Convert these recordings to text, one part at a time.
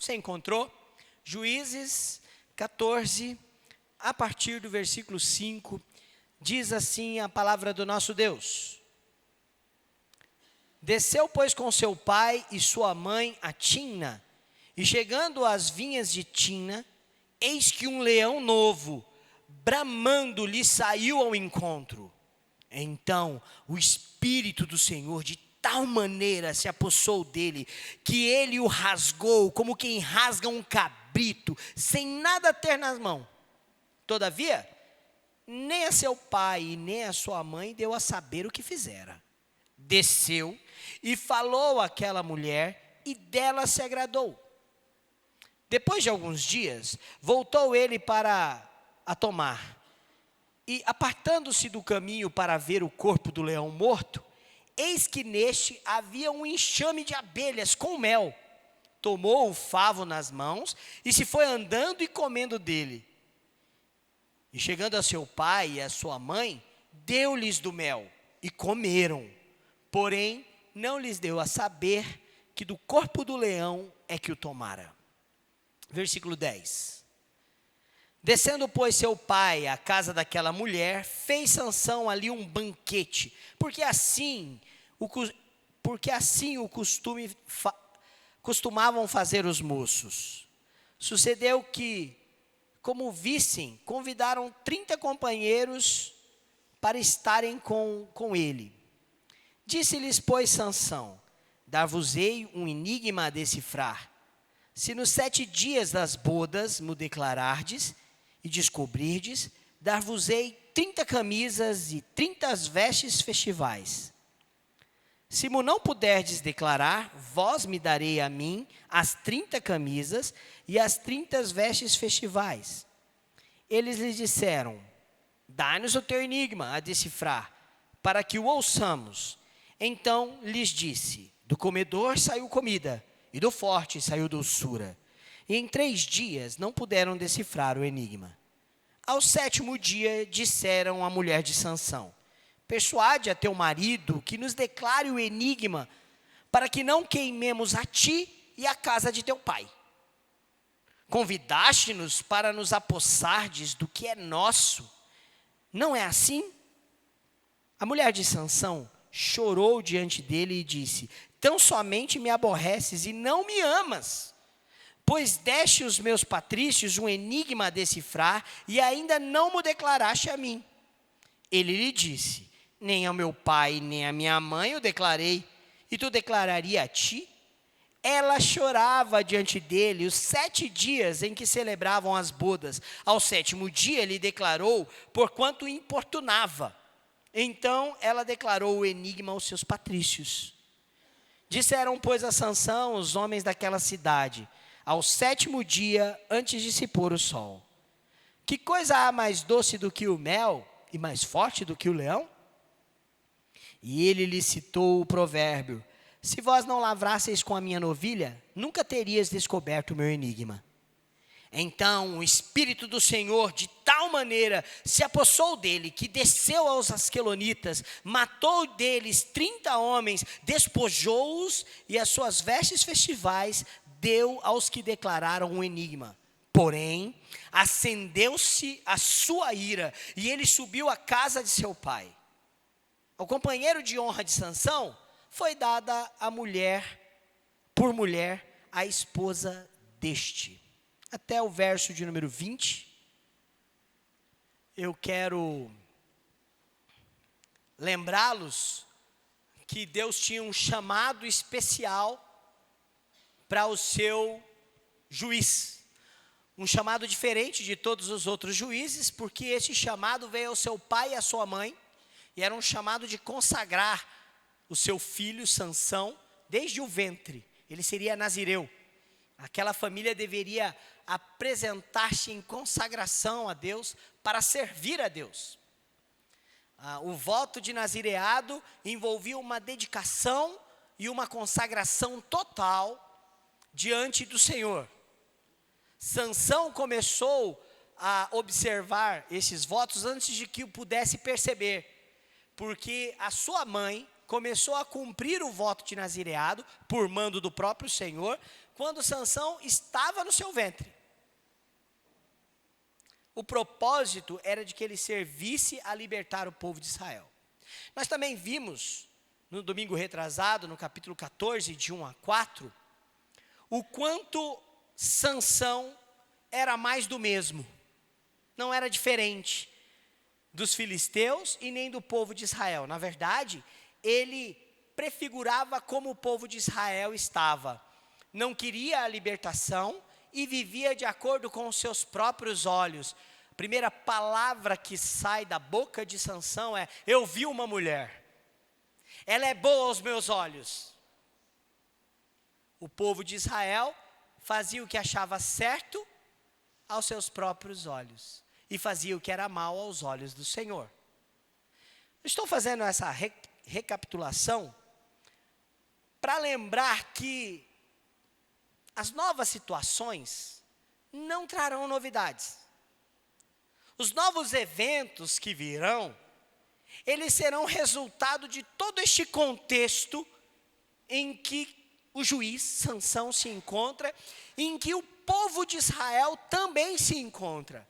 Você encontrou? Juízes 14, a partir do versículo 5, diz assim a palavra do nosso Deus. Desceu, pois, com seu pai e sua mãe a Timna, e chegando às vinhas de Timna, eis que um leão novo, bramando, lhe saiu ao encontro. Então o Espírito do Senhor de tal maneira se apossou dele, que ele o rasgou como quem rasga um cabrito, sem nada ter nas mãos. Todavia, nem a seu pai e nem a sua mãe deu a saber o que fizera. Desceu e falou àquela mulher, e dela se agradou. Depois de alguns dias, voltou ele para a tomar. E apartando-se do caminho para ver o corpo do leão morto, eis que neste havia um enxame de abelhas com mel. Tomou o favo nas mãos e se foi andando e comendo dele. E chegando a seu pai e a sua mãe, deu-lhes do mel e comeram. Porém, não lhes deu a saber que do corpo do leão é que o tomara. Versículo 10. Descendo, pois, seu pai à casa daquela mulher, fez Sansão ali um banquete, porque assim o costumavam fazer os moços. Sucedeu que, como vissem, convidaram 30 companheiros para estarem com ele. Disse-lhes, pois, Sansão: dar-vos-ei um enigma a decifrar. Se nos 7 dias das bodas me declarardes e descobrirdes, dar-vos-ei 30 camisas e 30 vestes festivais. Se mo não puderdes declarar, vós me darei a mim as 30 camisas e as 30 vestes festivais. Eles lhe disseram: dá-nos o teu enigma a decifrar, para que o ouçamos. Então lhes disse: do comedor saiu comida, e do forte saiu doçura. E em 3 dias não puderam decifrar o enigma. Ao 7º dia disseram à mulher de Sansão: persuade a teu marido que nos declare o enigma, para que não queimemos a ti e a casa de teu pai. Convidaste-nos para nos apossardes do que é nosso. Não é assim? A mulher de Sansão chorou diante dele e disse: tão somente me aborreces e não me amas, pois deste os meus patrícios um enigma a decifrar e ainda não mo declaraste a mim. Ele lhe disse: nem ao meu pai nem à minha mãe o declarei, e tu declararia a ti? Ela chorava diante dele os 7 dias em que celebravam as bodas. Ao 7º dia lhe declarou, porquanto importunava. Então ela declarou o enigma aos seus patrícios. Disseram, pois, a Sansão os homens daquela cidade, ao 7º dia, antes de se pôr o sol: que coisa há mais doce do que o mel e mais forte do que o leão? E ele lhe citou o provérbio: se vós não lavrasseis com a minha novilha, nunca terias descoberto o meu enigma. Então o Espírito do Senhor de tal maneira se apossou dele, que desceu aos asquelonitas, matou deles 30 homens, despojou-os, e as suas vestes festivais deu aos que declararam o enigma. Porém, acendeu-se a sua ira, e ele subiu à casa de seu pai. Ao companheiro de honra de Sansão foi dada a mulher, por mulher, a esposa deste. Até o verso de número 20, eu quero lembrá-los que Deus tinha um chamado especial para o seu juiz. Um chamado diferente de todos os outros juízes, porque esse chamado veio ao seu pai e à sua mãe, e era um chamado de consagrar o seu filho Sansão desde o ventre. Ele seria nazireu. Aquela família deveria apresentar-se em consagração a Deus para servir a Deus. O voto de nazireado envolvia uma dedicação e uma consagração total diante do Senhor. Sansão começou a observar esses votos antes de que o pudesse perceber, porque a sua mãe começou a cumprir o voto de nazireado por mando do próprio Senhor, quando Sansão estava no seu ventre. O propósito era de que ele servisse a libertar o povo de Israel. Nós também vimos, no domingo retrasado, no capítulo 14, de 1 a 4, o quanto Sansão era mais do mesmo. Não era diferente dos filisteus e nem do povo de Israel. Na verdade, ele prefigurava como o povo de Israel estava. Não queria a libertação e vivia de acordo com os seus próprios olhos. A primeira palavra que sai da boca de Sansão é: eu vi uma mulher, ela é boa aos meus olhos. O povo de Israel fazia o que achava certo aos seus próprios olhos e fazia o que era mal aos olhos do Senhor. Estou fazendo essa recapitulação para lembrar que as novas situações não trarão novidades. Os novos eventos que virão, eles serão resultado de todo este contexto em que o juiz Sansão se encontra, em que o povo de Israel também se encontra.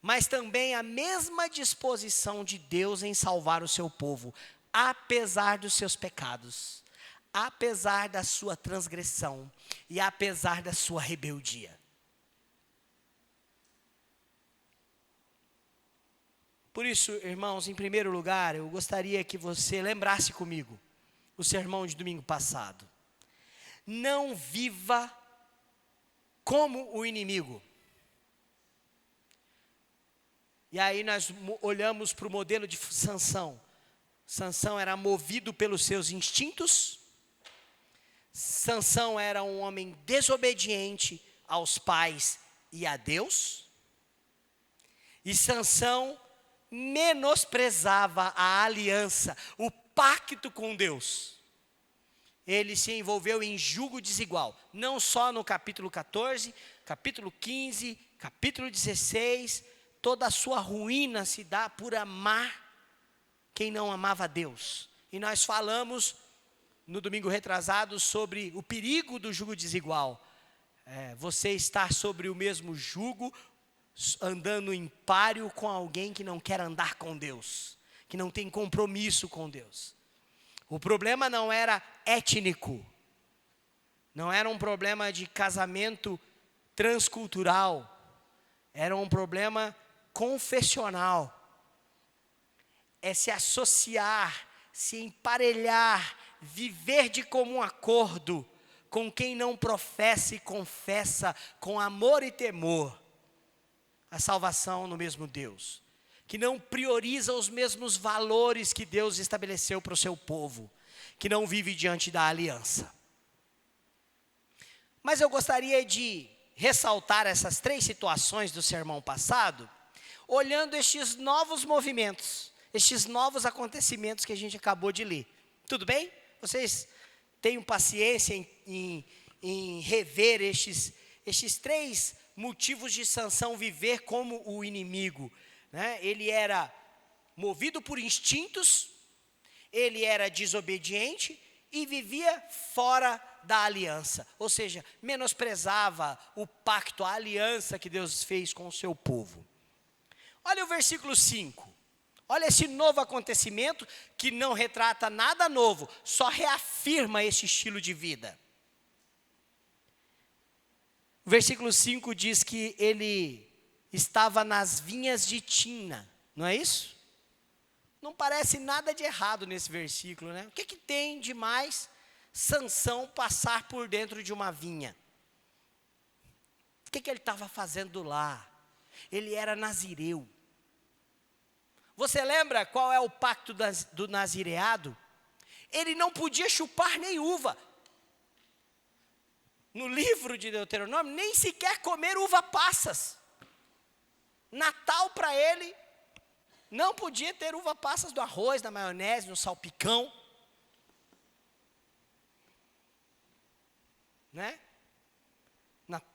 Mas também a mesma disposição de Deus em salvar o seu povo, apesar dos seus pecados, apesar da sua transgressão e apesar da sua rebeldia. Por isso, irmãos, em primeiro lugar, eu gostaria que você lembrasse comigo o sermão de domingo passado. Não viva como o inimigo. E aí nós olhamos para o modelo de Sansão. Sansão era movido pelos seus instintos. Sansão era um homem desobediente aos pais e a Deus. E Sansão menosprezava a aliança, o pacto com Deus. Ele se envolveu em julgo desigual, não só no capítulo 14, capítulo 15, capítulo 16, toda a sua ruína se dá por amar quem não amava a Deus. E nós falamos no domingo retrasado sobre o perigo do jugo desigual. Você estar sobre o mesmo jugo, andando em páreo com alguém que não quer andar com Deus, que não tem compromisso com Deus. O problema não era étnico, não era um problema de casamento transcultural, era um problema confessional. É se associar, se emparelhar, viver de comum acordo com quem não professa e confessa com amor e temor a salvação no mesmo Deus, que não prioriza os mesmos valores que Deus estabeleceu para o seu povo, que não vive diante da aliança. Mas eu gostaria de ressaltar essas 3 situações do sermão passado, olhando estes novos movimentos, estes novos acontecimentos que a gente acabou de ler. Tudo bem? Vocês tenham paciência em rever estes 3 motivos de Sansão viver como o inimigo, né? Ele era movido por instintos, ele era desobediente e vivia fora da aliança, ou seja, menosprezava o pacto, a aliança que Deus fez com o seu povo. Olha o versículo 5, olha esse novo acontecimento que não retrata nada novo, só reafirma esse estilo de vida. O versículo 5 diz que ele estava nas vinhas de Timna, não é isso? Não parece nada de errado nesse versículo, né? O que tem de mais Sansão passar por dentro de uma vinha? O que ele estava fazendo lá? Ele era nazireu. Você lembra qual é o pacto do nazireado? Ele não podia chupar nem uva. No livro de Deuteronômio, nem sequer comer uva passas. Natal para ele, não podia ter uva passas do arroz, da maionese, no salpicão. Né?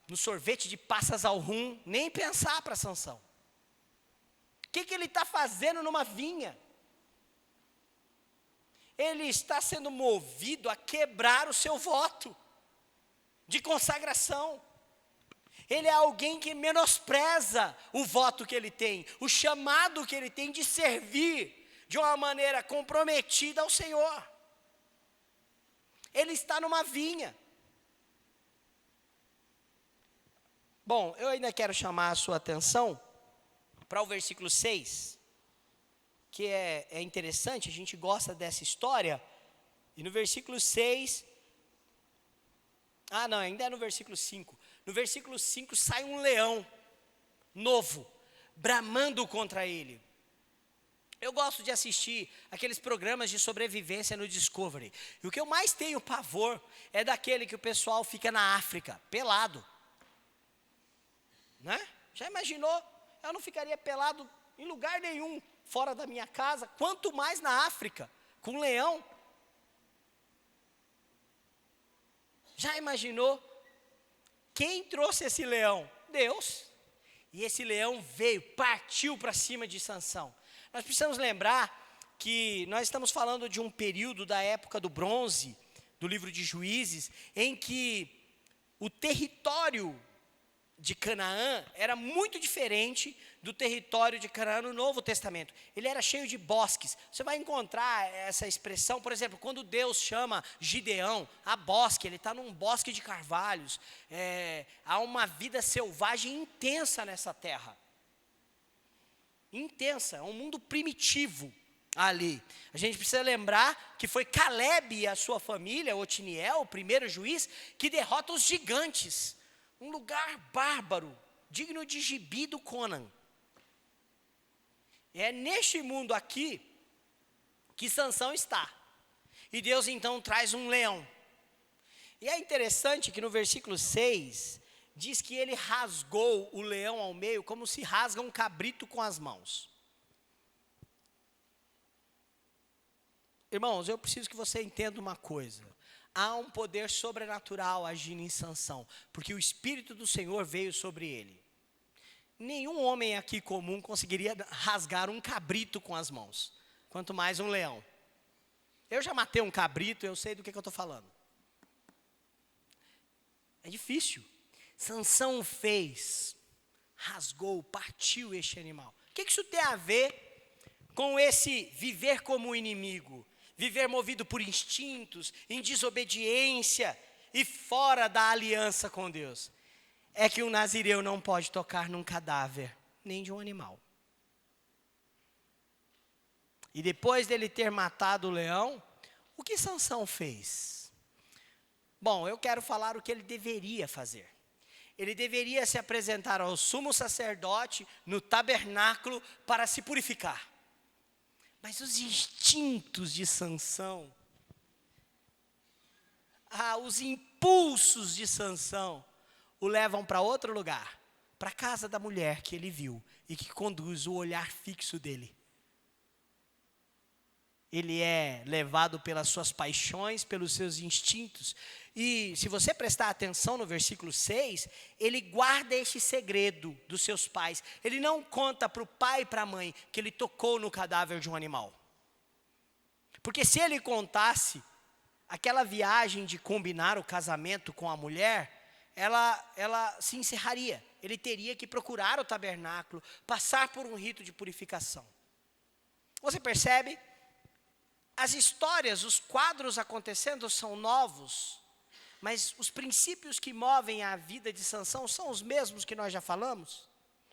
No sorvete de passas ao rum, nem pensar para Sansão. O que ele está fazendo numa vinha? Ele está sendo movido a quebrar o seu voto. de consagração. Ele é alguém que menospreza o voto que ele tem, o chamado que ele tem de servir de uma maneira comprometida ao Senhor. Ele está numa vinha. Bom, eu ainda quero chamar a sua atenção para o versículo 6, que é interessante, a gente gosta dessa história. E no versículo 6, não, ainda é no versículo 5. No versículo 5 sai um leão novo, bramando contra ele. Eu gosto de assistir aqueles programas de sobrevivência no Discovery. E o que eu mais tenho pavor é daquele que o pessoal fica na África, pelado. Né? Já imaginou? Eu não ficaria pelado em lugar nenhum, fora da minha casa, quanto mais na África, com um leão. Já imaginou? Quem trouxe esse leão? Deus. E esse leão veio, partiu para cima de Sansão. Nós precisamos lembrar que nós estamos falando de um período da época do bronze, do livro de Juízes, em que o território de Canaã era muito diferente do território de Canaã no Novo Testamento. Ele era cheio de bosques. Você vai encontrar essa expressão, por exemplo, quando Deus chama Gideão a bosque, ele está num bosque de carvalhos. Há uma vida selvagem intensa nessa terra. Intensa, é um mundo primitivo ali. A gente precisa lembrar que foi Caleb e a sua família, Otiniel, o primeiro juiz, que derrota os gigantes. Um lugar bárbaro, digno de gibi do Conan. É neste mundo aqui que Sansão está. E Deus então traz um leão. E é interessante que no versículo 6, diz que ele rasgou o leão ao meio, como se rasga um cabrito com as mãos. Irmãos, eu preciso que você entenda uma coisa. Há um poder sobrenatural agindo em Sansão, porque o Espírito do Senhor veio sobre ele. Nenhum homem aqui comum conseguiria rasgar um cabrito com as mãos, quanto mais um leão. Eu já matei um cabrito, eu sei do que eu estou falando. É difícil. Sansão fez, rasgou, partiu este animal. O que isso tem a ver com esse viver como inimigo? Viver movido por instintos, em desobediência e fora da aliança com Deus. É que um nazireu não pode tocar num cadáver, nem de um animal. E depois dele ter matado o leão, o que Sansão fez? Bom, eu quero falar o que ele deveria fazer. Ele deveria se apresentar ao sumo sacerdote no tabernáculo para se purificar. Mas os instintos de Sansão, os impulsos de Sansão, o levam para outro lugar, para a casa da mulher que ele viu e que conduz o olhar fixo dele. Ele é levado pelas suas paixões, pelos seus instintos. E se você prestar atenção no versículo 6, ele guarda este segredo dos seus pais. Ele não conta para o pai e para a mãe que ele tocou no cadáver de um animal. Porque se ele contasse, aquela viagem de combinar o casamento com a mulher, ela se encerraria. Ele teria que procurar o tabernáculo, passar por um rito de purificação. Você percebe? As histórias, os quadros acontecendo são novos, mas os princípios que movem a vida de Sansão são os mesmos que nós já falamos.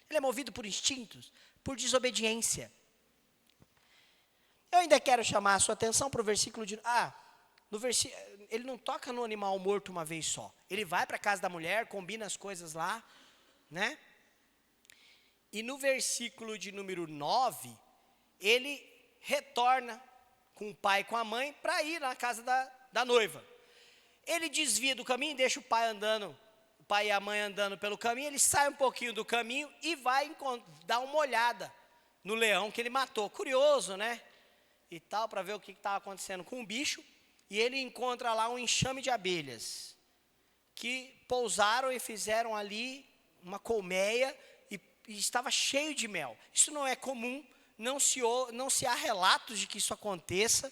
Ele é movido por instintos, por desobediência. Eu ainda quero chamar a sua atenção para o versículo de... ele não toca no animal morto uma vez só. Ele vai para a casa da mulher, combina as coisas lá, né? E no versículo de número 9, ele retorna com o pai e com a mãe para ir na casa da noiva. Ele desvia do caminho, deixa o pai e a mãe andando pelo caminho, ele sai um pouquinho do caminho e vai dar uma olhada no leão que ele matou. Curioso, né? E tal, para ver o que estava acontecendo com o bicho. E ele encontra lá um enxame de abelhas, que pousaram e fizeram ali uma colmeia e estava cheio de mel. Isso não é comum. Não se há relatos de que isso aconteça,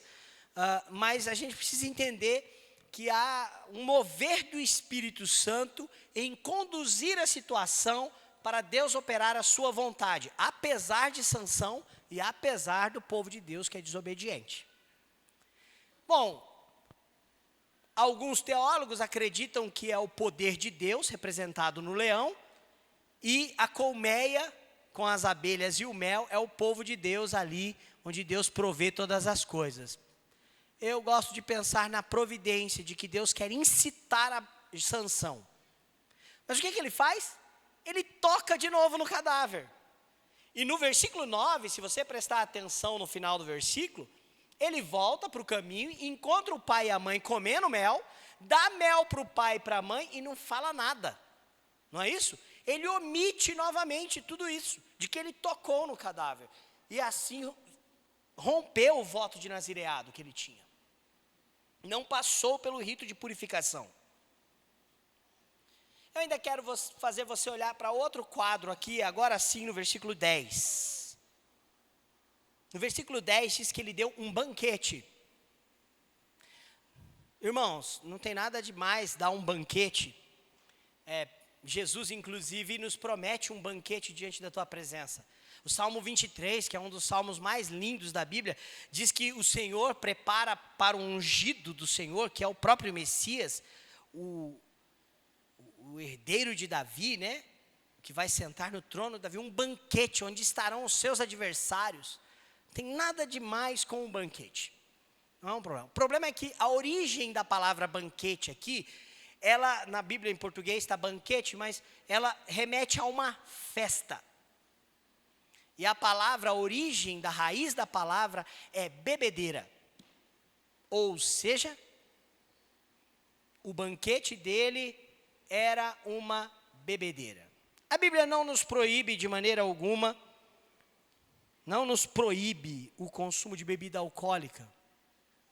mas a gente precisa entender que há um mover do Espírito Santo em conduzir a situação para Deus operar a sua vontade, apesar de Sansão e apesar do povo de Deus que é desobediente. Bom, alguns teólogos acreditam que é o poder de Deus representado no leão, e a colmeia com as abelhas e o mel é o povo de Deus ali, onde Deus provê todas as coisas. Eu gosto de pensar na providência, de que Deus quer incitar a Sansão. Mas o que ele faz? Ele toca de novo no cadáver. E no versículo 9, se você prestar atenção no final do versículo, ele volta para o caminho, encontra o pai e a mãe comendo mel, dá mel para o pai e para a mãe e não fala nada. Não é isso? Ele omite novamente tudo isso, de que ele tocou no cadáver. E assim rompeu o voto de nazireado que ele tinha. Não passou pelo rito de purificação. Eu ainda quero fazer você olhar para outro quadro aqui, agora sim no versículo 10. No versículo 10 diz que ele deu um banquete. Irmãos, não tem nada de mais dar um banquete. Jesus, inclusive, nos promete um banquete diante da tua presença. O Salmo 23, que é um dos salmos mais lindos da Bíblia, diz que o Senhor prepara para o ungido do Senhor, que é o próprio Messias, o herdeiro de Davi, né? Que vai sentar no trono de Davi, um banquete onde estarão os seus adversários. Não tem nada de mais com um banquete. Não é um problema. O problema é que a origem da palavra banquete aqui, ela, na Bíblia em português está banquete, mas ela remete a uma festa. E a palavra, a origem da raiz da palavra é bebedeira. Ou seja, o banquete dele era uma bebedeira. A Bíblia não nos proíbe de maneira alguma, não nos proíbe o consumo de bebida alcoólica.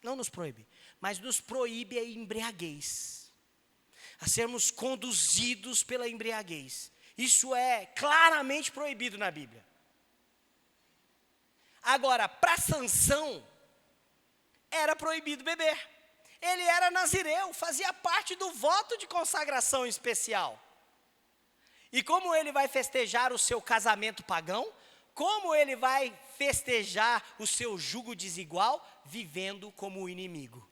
Não nos proíbe, mas nos proíbe a embriaguez. A sermos conduzidos pela embriaguez. Isso é claramente proibido na Bíblia. Agora, para Sansão, era proibido beber. Ele era nazireu, fazia parte do voto de consagração especial. E como ele vai festejar o seu casamento pagão? Como ele vai festejar o seu jugo desigual? Vivendo como o inimigo.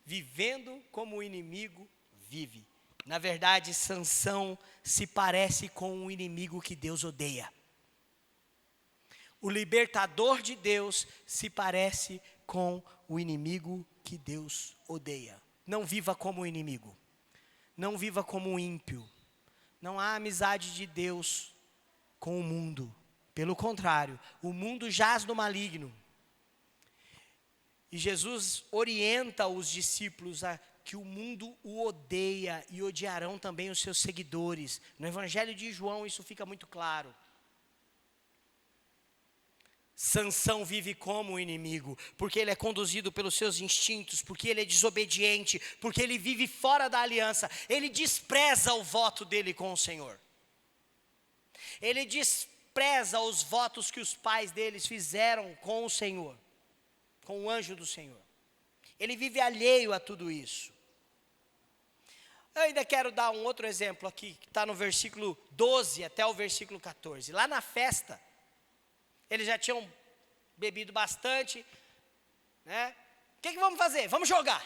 Vivendo como o inimigo vive. Na verdade, Sansão se parece com o inimigo que Deus odeia. O libertador de Deus se parece com o inimigo que Deus odeia. Não viva como o inimigo. Não viva como um ímpio. Não há amizade de Deus com o mundo. Pelo contrário, o mundo jaz no maligno. E Jesus orienta os discípulos a que o mundo o odeia e odiarão também os seus seguidores. No Evangelho de João isso fica muito claro. Sansão vive como o inimigo, porque ele é conduzido pelos seus instintos, porque ele é desobediente, porque ele vive fora da aliança, ele despreza o voto dele com o Senhor. Ele despreza os votos que os pais deles fizeram com o Senhor, com o anjo do Senhor. Ele vive alheio a tudo isso. Eu ainda quero dar um outro exemplo aqui, que está no versículo 12 até o versículo 14. Lá na festa, eles já tinham bebido bastante, né? O que vamos fazer? Vamos jogar,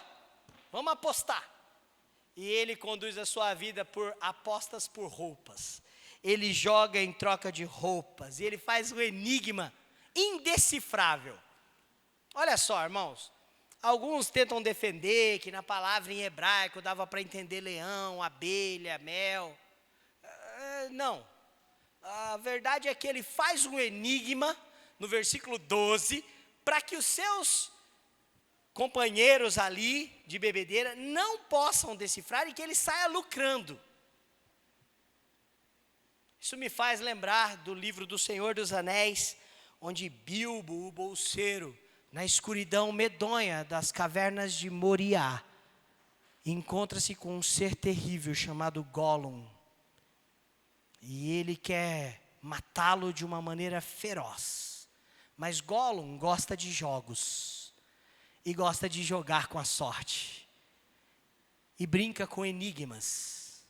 vamos apostar. E ele conduz a sua vida por apostas por roupas. Ele joga em troca de roupas, e ele faz um enigma indecifrável. Olha só, irmãos, alguns tentam defender que na palavra em hebraico dava para entender leão, abelha, mel. Não. A verdade é que ele faz um enigma, no versículo 12, para que os seus companheiros ali de bebedeira não possam decifrar e que ele saia lucrando. Isso me faz lembrar do livro do Senhor dos Anéis, onde Bilbo, o bolseiro, na escuridão medonha das cavernas de Moriá, encontra-se com um ser terrível chamado Gollum. E ele quer matá-lo de uma maneira feroz. Mas Gollum gosta de jogos. E gosta de jogar com a sorte. e brinca com enigmas.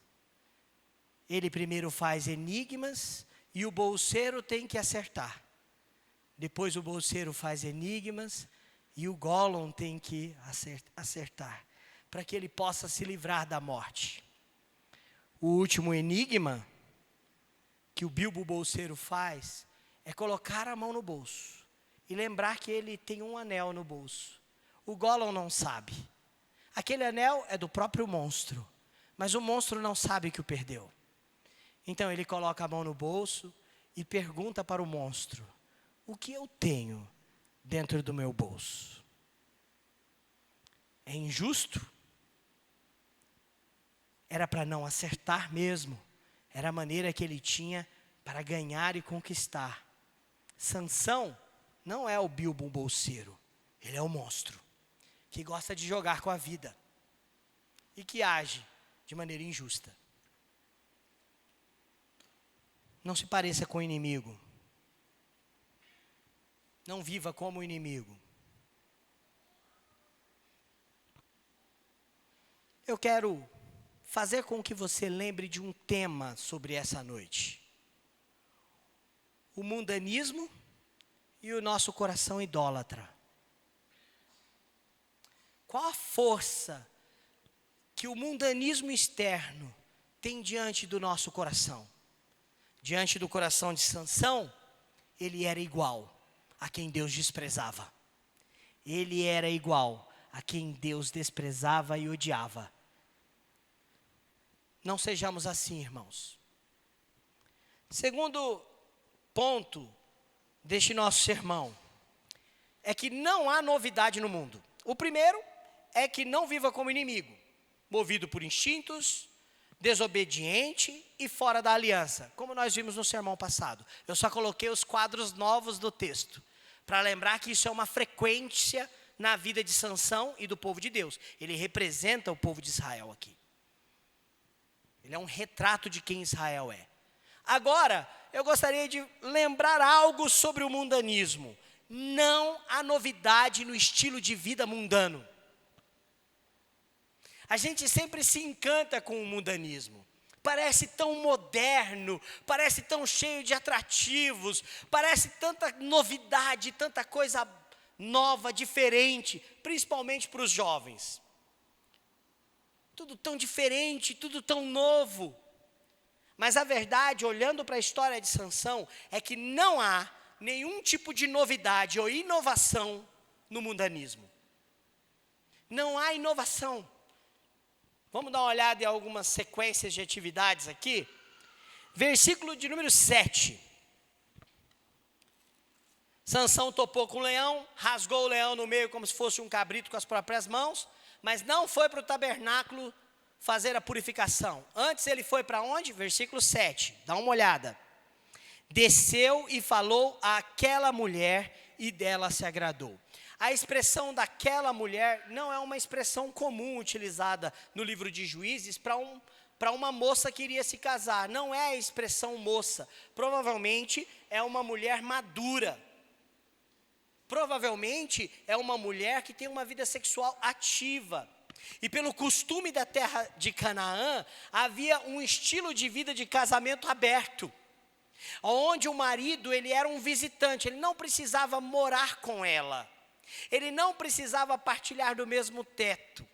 Ele primeiro faz enigmas e o bolseiro tem que acertar. Depois o bolseiro faz enigmas e o Gollum tem que acertar, para que ele possa se livrar da morte. O último enigma que o Bilbo bolseiro faz é colocar a mão no bolso e lembrar que ele tem um anel no bolso. O Gollum não sabe. Aquele anel é do próprio monstro, mas o monstro não sabe que o perdeu. Então ele coloca a mão no bolso e pergunta para o monstro: o que eu tenho dentro do meu bolso? É injusto? Era para não acertar mesmo. Era a maneira que ele tinha para ganhar e conquistar. Sansão não é o Bilbo bolseiro. Ele é o monstro que gosta de jogar com a vida e que age de maneira injusta. Não se pareça com o inimigo. Não viva como o inimigo. Eu quero fazer com que você lembre de um tema sobre essa noite: o mundanismo e o nosso coração idólatra. Qual a força que o mundanismo externo tem diante do nosso coração? Diante do coração de Sansão, ele era igual a quem Deus desprezava. Ele era igual a quem Deus desprezava e odiava. Não sejamos assim, irmãos. Segundo ponto deste nosso sermão é que não há novidade no mundo. O primeiro é que não viva como inimigo, movido por instintos, desobediente e fora da aliança, como nós vimos no sermão passado. Eu só coloquei os quadros novos do texto, para lembrar que isso é uma frequência na vida de Sansão e do povo de Deus. Ele representa o povo de Israel aqui. Ele é um retrato de quem Israel é. Agora, eu gostaria de lembrar algo sobre o mundanismo. Não há novidade no estilo de vida mundano. A gente sempre se encanta com o mundanismo. Parece tão moderno, parece tão cheio de atrativos, parece tanta novidade, tanta coisa nova, diferente, principalmente para os jovens. Tudo tão diferente, tudo tão novo. Mas a verdade, olhando para a história de Sansão, é que não há nenhum tipo de novidade ou inovação no mundanismo. Não há inovação. Vamos dar uma olhada em algumas sequências de atividades aqui. Versículo de número 7. Sansão topou com o leão, rasgou o leão no meio como se fosse um cabrito com as próprias mãos, mas não foi para o tabernáculo fazer a purificação. Antes ele foi para onde? Versículo 7. Dá uma olhada. Desceu e falou àquela mulher e dela se agradou. A expressão daquela mulher não é uma expressão comum utilizada no livro de Juízes para uma moça que iria se casar. Não é a expressão moça. Provavelmente é uma mulher madura. Provavelmente é uma mulher que tem uma vida sexual ativa. E pelo costume da terra de Canaã, havia um estilo de vida de casamento aberto, onde o marido ele era um visitante, ele não precisava morar com ela. Ele não precisava partilhar do mesmo teto.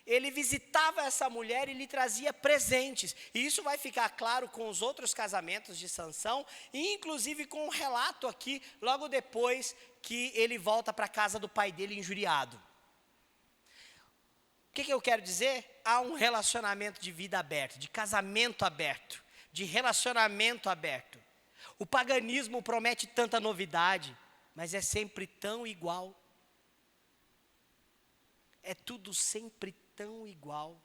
Ele visitava essa mulher e lhe trazia presentes. E isso vai ficar claro com os outros casamentos de Sansão, e inclusive com um relato aqui, logo depois que ele volta para a casa do pai dele injuriado. O que eu quero dizer? Há um relacionamento de vida aberto, de casamento aberto, de relacionamento aberto. O paganismo promete tanta novidade, mas é sempre tão igual. É tudo sempre tão igual.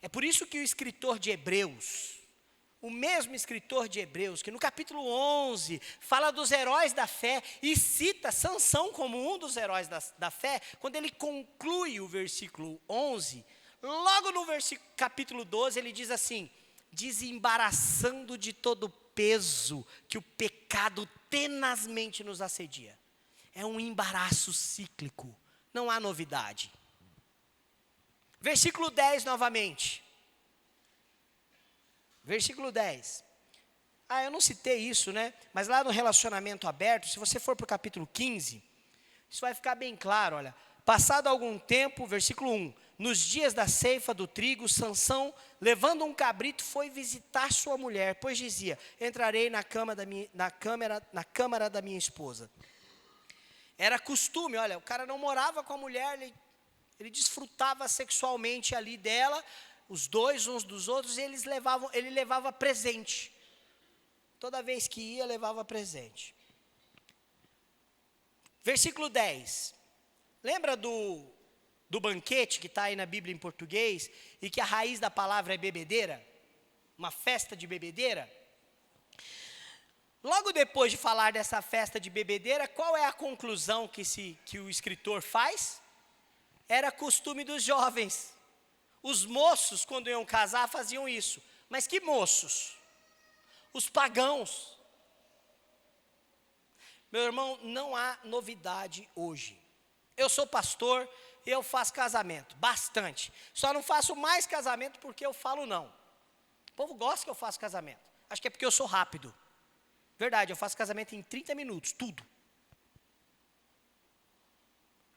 É por isso que o escritor de Hebreus, o mesmo escritor de Hebreus, que no capítulo 11 fala dos heróis da fé e cita Sansão como um dos heróis da fé, quando ele conclui o versículo 11, logo no capítulo 12 ele diz assim: desembaraçando de todo peso que o pecado tenazmente nos assedia. É um embaraço cíclico, não há novidade. Versículo 10 novamente. Versículo 10. Eu não citei isso, né? Mas lá no relacionamento aberto, se você for para o capítulo 15, isso vai ficar bem claro, olha. Passado algum tempo, versículo 1. Nos dias da ceifa do trigo, Sansão, levando um cabrito, foi visitar sua mulher, pois dizia: entrarei na câmara da minha esposa. Era costume, olha, o cara não morava com a mulher, ele desfrutava sexualmente ali dela, os dois uns dos outros, e ele levava presente. Toda vez que ia, levava presente. Versículo 10. Lembra do banquete que está aí na Bíblia em português, e que a raiz da palavra é bebedeira? Uma festa de bebedeira? Logo depois de falar dessa festa de bebedeira, qual é a conclusão que o escritor faz? Era costume dos jovens. Os moços, quando iam casar, faziam isso. Mas que moços? Os pagãos. Meu irmão, não há novidade hoje. Eu sou pastor, eu faço casamento, bastante. Só não faço mais casamento porque eu falo não. O povo gosta que eu faço casamento. Acho que é porque eu sou rápido. Verdade, eu faço casamento em 30 minutos, tudo.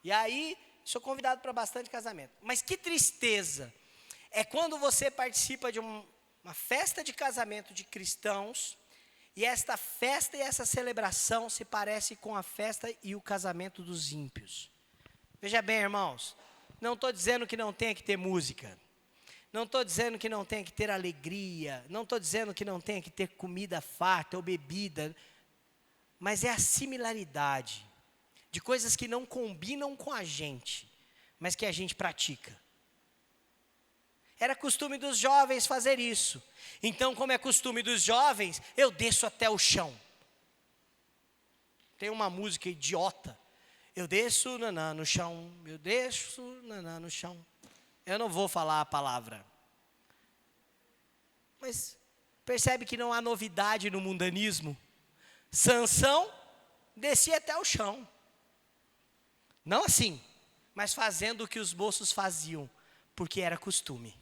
E aí, sou convidado para bastante casamento. Mas que tristeza é quando você participa de uma festa de casamento de cristãos, e esta festa e essa celebração se parece com a festa e o casamento dos ímpios. Veja bem, irmãos, não estou dizendo que não tenha que ter música, não estou dizendo que não tenha que ter alegria, não estou dizendo que não tenha que ter comida farta ou bebida, mas é a similaridade de coisas que não combinam com a gente, mas que a gente pratica. Era costume dos jovens fazer isso. Então, como é costume dos jovens, eu desço até o chão. Tem uma música idiota. Eu desço naná no chão, eu desço naná no chão. Eu não vou falar a palavra. Mas percebe que não há novidade no mundanismo? Sansão descia até o chão. Não assim, mas fazendo o que os moços faziam, porque era costume.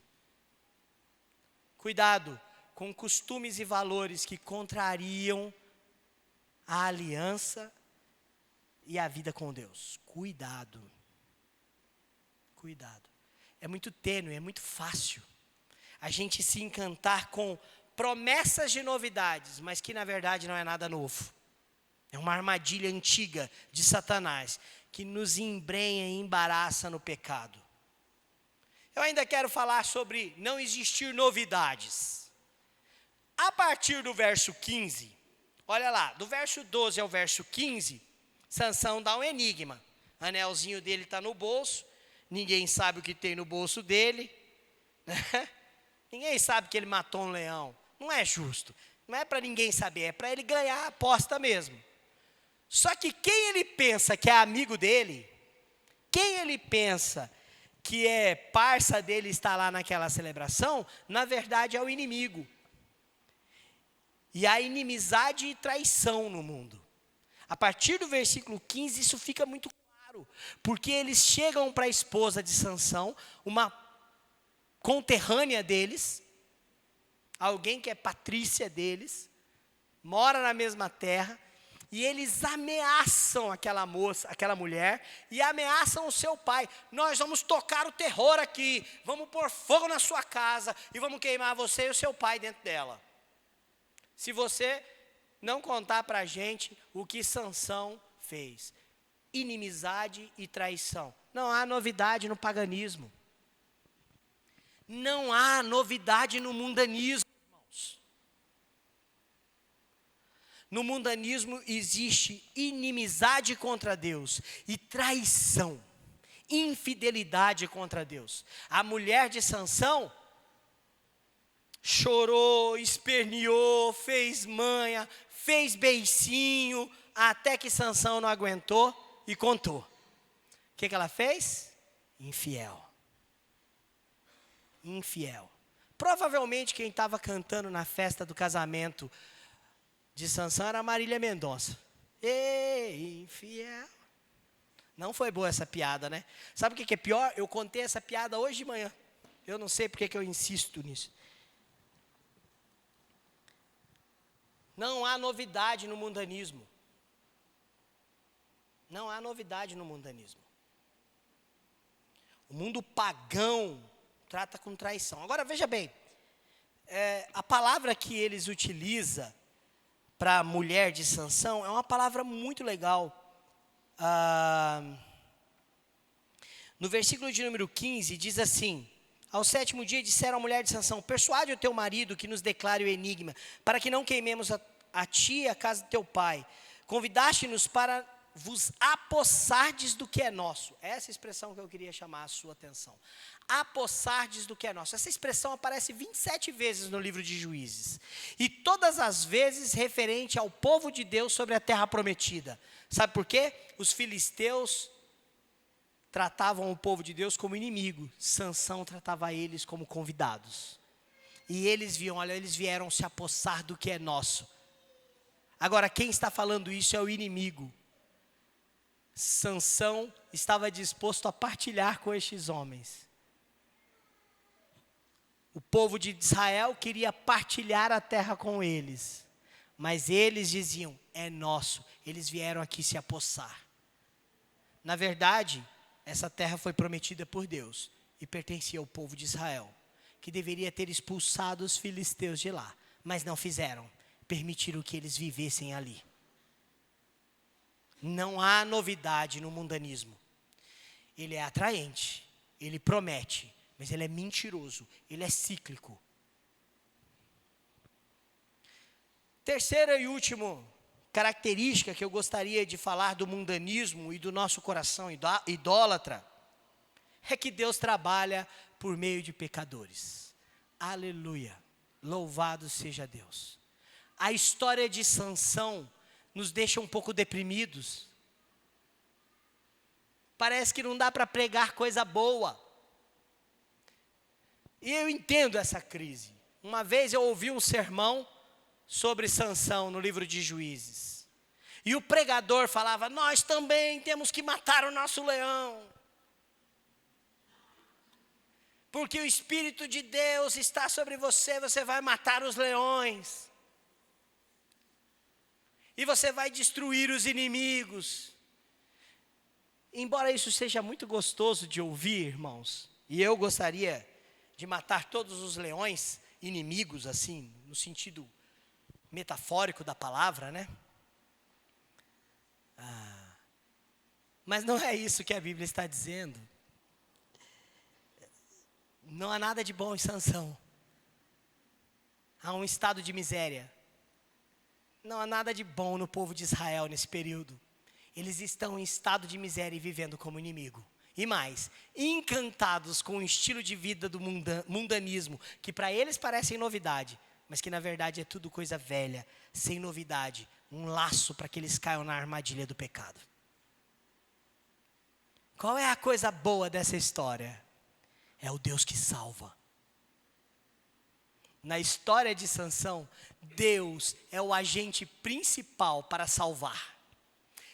Cuidado com costumes e valores que contrariam a aliança e a vida com Deus. Cuidado. Cuidado. É muito tênue, é muito fácil a gente se encantar com promessas de novidades, mas que na verdade não é nada novo. É uma armadilha antiga de Satanás, que nos embrenha e embaraça no pecado. Eu ainda quero falar sobre não existir novidades. A partir do verso 15, olha lá, do verso 12 ao verso 15, Sansão dá um enigma. O anelzinho dele está no bolso, ninguém sabe o que tem no bolso dele. Né? Ninguém sabe que ele matou um leão. Não é justo. Não é para ninguém saber, é para ele ganhar a aposta mesmo. Só que quem ele pensa que é amigo dele, quem ele pensa que é parça dele está lá naquela celebração, na verdade é o inimigo. E há inimizade e traição no mundo. A partir do versículo 15, isso fica muito claro, porque eles chegam para a esposa de Sansão, uma conterrânea deles, alguém que é patrícia deles, mora na mesma terra, e eles ameaçam aquela moça, aquela mulher, e ameaçam o seu pai. Nós vamos tocar o terror aqui, vamos pôr fogo na sua casa, e vamos queimar você e o seu pai dentro dela. Se você não contar para a gente o que Sansão fez. Inimizade e traição. Não há novidade no paganismo. Não há novidade no mundanismo, irmãos. No mundanismo existe inimizade contra Deus e traição, infidelidade contra Deus. A mulher de Sansão chorou, esperneou, fez manha, fez beicinho, até que Sansão não aguentou e contou. O que ela fez? Infiel. Infiel. Provavelmente quem estava cantando na festa do casamento de Sansão era Marília Mendonça. Ei, infiel. Não foi boa essa piada, né? Sabe o que é pior? Eu contei essa piada hoje de manhã. Eu não sei porque que eu insisto nisso. Não há novidade no mundanismo. Não há novidade no mundanismo. O mundo pagão trata com traição. Agora, veja bem. A palavra que eles utilizam para a mulher de Sansão é uma palavra muito legal. No versículo de número 15, diz assim: ao 7º dia disseram à mulher de Sansão: persuade o teu marido que nos declare o enigma, para que não queimemos a ti e a casa de teu pai. Convidaste-nos para vos apossardes do que é nosso. Essa expressão que eu queria chamar a sua atenção. Apossardes do que é nosso. Essa expressão aparece 27 vezes no livro de Juízes. E todas as vezes referente ao povo de Deus sobre a terra prometida. Sabe por quê? Os filisteus tratavam o povo de Deus como inimigo. Sansão tratava eles como convidados. E eles vieram se apossar do que é nosso. Agora, quem está falando isso é o inimigo. Sansão estava disposto a partilhar com estes homens. O povo de Israel queria partilhar a terra com eles. Mas eles diziam, é nosso. Eles vieram aqui se apossar. Na verdade, essa terra foi prometida por Deus e pertencia ao povo de Israel, que deveria ter expulsado os filisteus de lá, mas não fizeram, permitiram que eles vivessem ali. Não há novidade no mundanismo. Ele é atraente, ele promete, mas ele é mentiroso, ele é cíclico. Terceira e última característica que eu gostaria de falar do mundanismo e do nosso coração idólatra é que Deus trabalha por meio de pecadores. Aleluia, louvado seja Deus. A história de Sansão nos deixa um pouco deprimidos. Parece que não dá para pregar coisa boa. E eu entendo essa crise. Uma vez eu ouvi um sermão sobre Sansão no livro de Juízes. E o pregador falava, nós também temos que matar o nosso leão. Porque o Espírito de Deus está sobre você, você vai matar os leões. E você vai destruir os inimigos. Embora isso seja muito gostoso de ouvir, irmãos, e eu gostaria de matar todos os leões inimigos, assim, no sentido metafórico da palavra, né? Mas não é isso que a Bíblia está dizendo. Não há nada de bom em Sansão. Há um estado de miséria. Não há nada de bom no povo de Israel nesse período. Eles estão em estado de miséria e vivendo como inimigo. E mais, encantados com o estilo de vida do mundanismo, que para eles parecem novidade, mas que na verdade é tudo coisa velha, sem novidade, um laço para que eles caiam na armadilha do pecado. Qual é a coisa boa dessa história? É o Deus que salva. Na história de Sansão, Deus é o agente principal para salvar.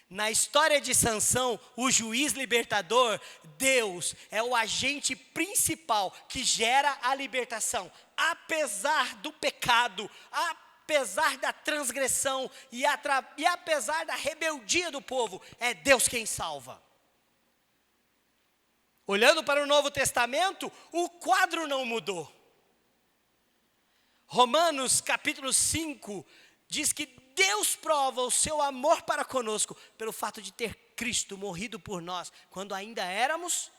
Na história de Sansão, o juiz libertador, Deus é o agente principal que gera a libertação. Apesar do pecado, apesar da transgressão e apesar da rebeldia do povo, é Deus quem salva. Olhando para o Novo Testamento, o quadro não mudou. Romanos capítulo 5 diz que Deus prova o seu amor para conosco pelo fato de ter Cristo morrido por nós quando ainda éramos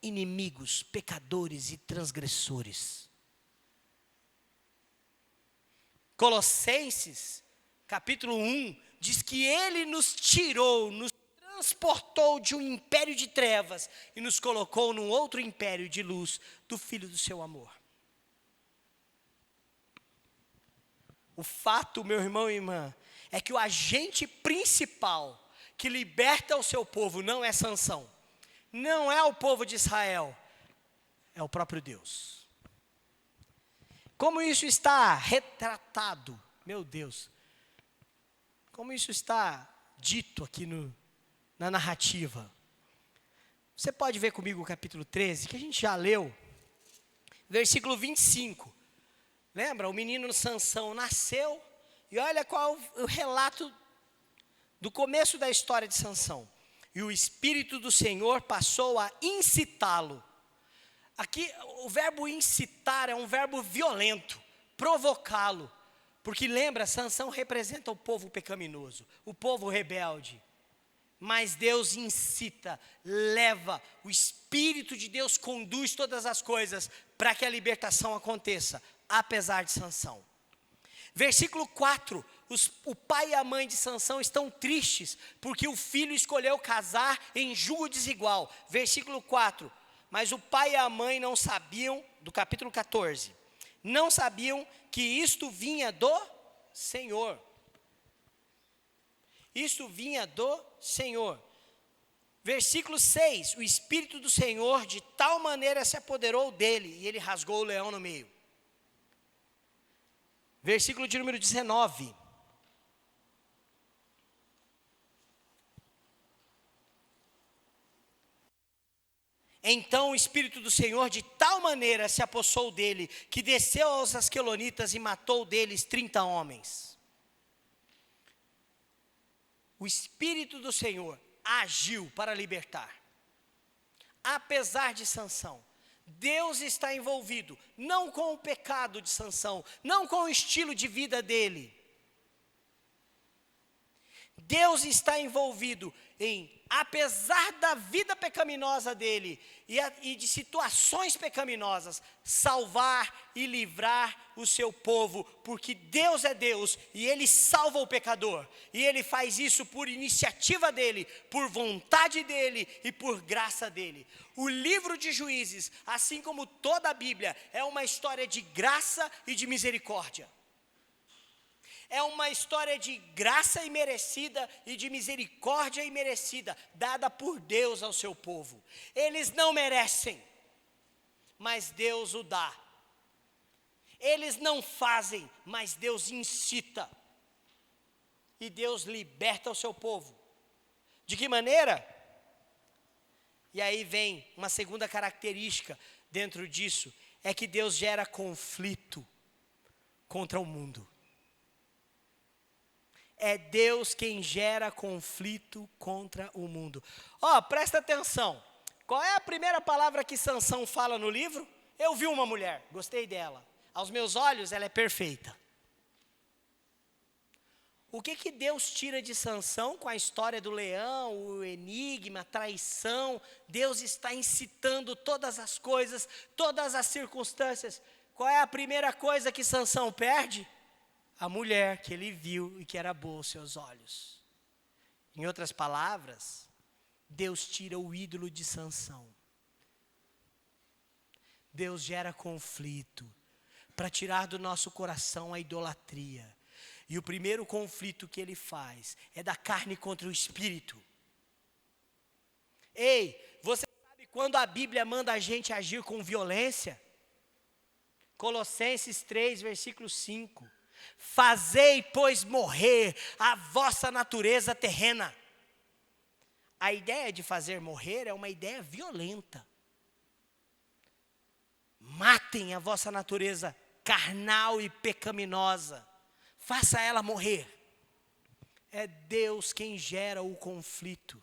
inimigos, pecadores e transgressores. Colossenses capítulo 1 diz que Ele nos tirou, nos transportou de um império de trevas e nos colocou num outro império de luz do Filho do seu amor. O fato, meu irmão e irmã, é que o agente principal que liberta o seu povo não é Sansão, não é o povo de Israel, é o próprio Deus. Como isso está retratado, meu Deus, como isso está dito aqui na narrativa. Você pode ver comigo o capítulo 13, que a gente já leu, versículo 25. Lembra? O menino Sansão nasceu, e olha qual o relato do começo da história de Sansão. E o Espírito do Senhor passou a incitá-lo. Aqui, o verbo incitar é um verbo violento, provocá-lo. Porque lembra, Sansão representa o povo pecaminoso, o povo rebelde. Mas Deus incita, leva, o Espírito de Deus conduz todas as coisas para que a libertação aconteça, apesar de Sansão. Versículo 4, o pai e a mãe de Sansão estão tristes, porque o filho escolheu casar em julgo desigual. Versículo 4, mas o pai e a mãe não sabiam, do capítulo 14, não sabiam que isto vinha do Senhor. Isto vinha do Senhor. Versículo 6, o Espírito do Senhor de tal maneira se apoderou dele, e ele rasgou o leão no meio. Versículo de número 19. Então o Espírito do Senhor de tal maneira se apossou dele, que desceu aos asquelonitas e matou deles 30 homens. O Espírito do Senhor agiu para libertar. Apesar de Sansão, Deus está envolvido, não com o pecado de Sansão, não com o estilo de vida dele. Deus está envolvido em, apesar da vida pecaminosa dele e de situações pecaminosas, salvar e livrar o seu povo, porque Deus é Deus e Ele salva o pecador, e Ele faz isso por iniciativa dEle, por vontade dEle e por graça dEle. O livro de Juízes, assim como toda a Bíblia, é uma história de graça e de misericórdia. É uma história de graça imerecida e de misericórdia imerecida, dada por Deus ao seu povo. Eles não merecem, mas Deus o dá. Eles não fazem, mas Deus incita. E Deus liberta o seu povo. De que maneira? E aí vem uma segunda característica dentro disso, é que Deus gera conflito contra o mundo. É Deus quem gera conflito contra o mundo. Presta atenção. Qual é a primeira palavra que Sansão fala no livro? Eu vi uma mulher, gostei dela. Aos meus olhos ela é perfeita. O que Deus tira de Sansão com a história do leão, o enigma, a traição? Deus está incitando todas as coisas, todas as circunstâncias. Qual é a primeira coisa que Sansão perde? A mulher que ele viu e que era boa aos seus olhos. Em outras palavras, Deus tira o ídolo de Sansão. Deus gera conflito para tirar do nosso coração a idolatria. E o primeiro conflito que ele faz é da carne contra o espírito. Ei, você sabe quando a Bíblia manda a gente agir com violência? Colossenses 3, versículo 5. Fazei, pois, morrer a vossa natureza terrena. A ideia de fazer morrer é uma ideia violenta. Matem a vossa natureza carnal e pecaminosa. Faça ela morrer. É Deus quem gera o conflito.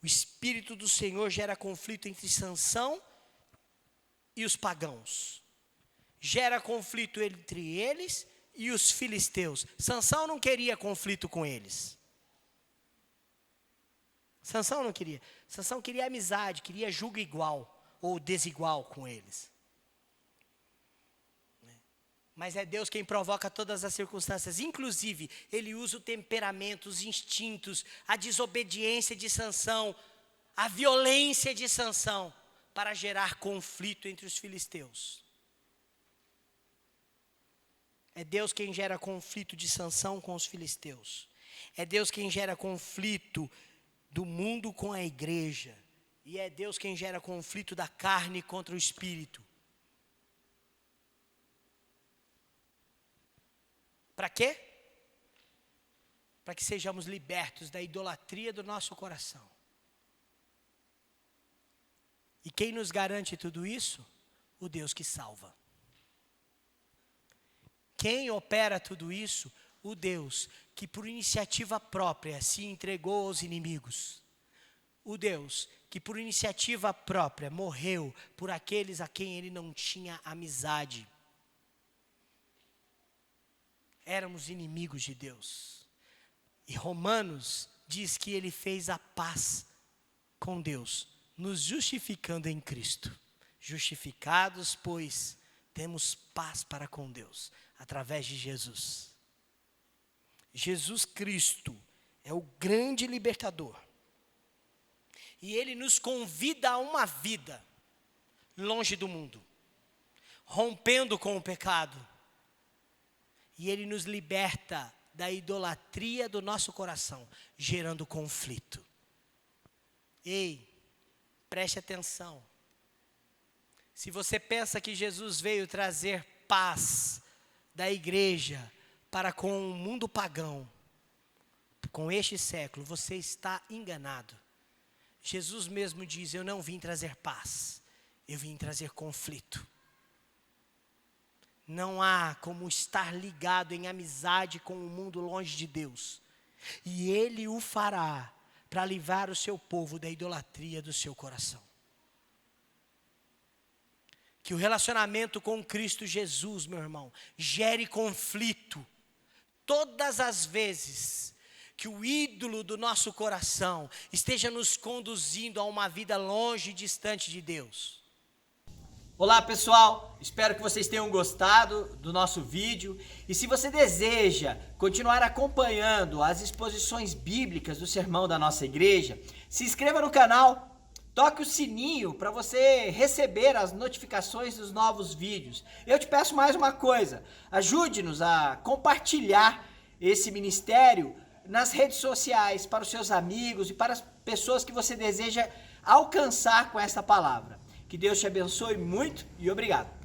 O Espírito do Senhor gera conflito entre Sansão e os pagãos. Gera conflito entre eles e os filisteus. Sansão não queria conflito com eles. Sansão não queria. Sansão queria amizade, queria julgo igual ou desigual com eles. Mas é Deus quem provoca todas as circunstâncias. Inclusive, Ele usa o temperamento, os instintos, a desobediência de Sansão, a violência de Sansão, para gerar conflito entre os filisteus. É Deus quem gera conflito de Sansão com os filisteus. É Deus quem gera conflito do mundo com a igreja. E é Deus quem gera conflito da carne contra o espírito. Para quê? para que sejamos libertos da idolatria do nosso coração. E quem nos garante tudo isso? O Deus que salva. Quem opera tudo isso? O Deus que por iniciativa própria se entregou aos inimigos. O Deus que por iniciativa própria morreu por aqueles a quem ele não tinha amizade. Éramos inimigos de Deus. E Romanos diz que ele fez a paz com Deus, nos justificando em Cristo. Justificados, pois, temos paz para com Deus, através de Jesus. Jesus Cristo é o grande libertador. E ele nos convida a uma vida longe do mundo, rompendo com o pecado. E ele nos liberta da idolatria do nosso coração, gerando conflito. Ei, preste atenção. Se você pensa que Jesus veio trazer paz da igreja para com o mundo pagão, com este século, você está enganado. Jesus mesmo diz: eu não vim trazer paz, eu vim trazer conflito. Não há como estar ligado em amizade com o mundo longe de Deus. E Ele o fará para livrar o seu povo da idolatria do seu coração. Que o relacionamento com Cristo Jesus, meu irmão, gere conflito. Todas as vezes que o ídolo do nosso coração esteja nos conduzindo a uma vida longe e distante de Deus. Olá pessoal, espero que vocês tenham gostado do nosso vídeo. E se você deseja continuar acompanhando as exposições bíblicas do sermão da nossa igreja, se inscreva no canal. Toque o sininho para você receber as notificações dos novos vídeos. Eu te peço mais uma coisa, ajude-nos a compartilhar esse ministério nas redes sociais para os seus amigos e para as pessoas que você deseja alcançar com essa palavra. Que Deus te abençoe muito e obrigado.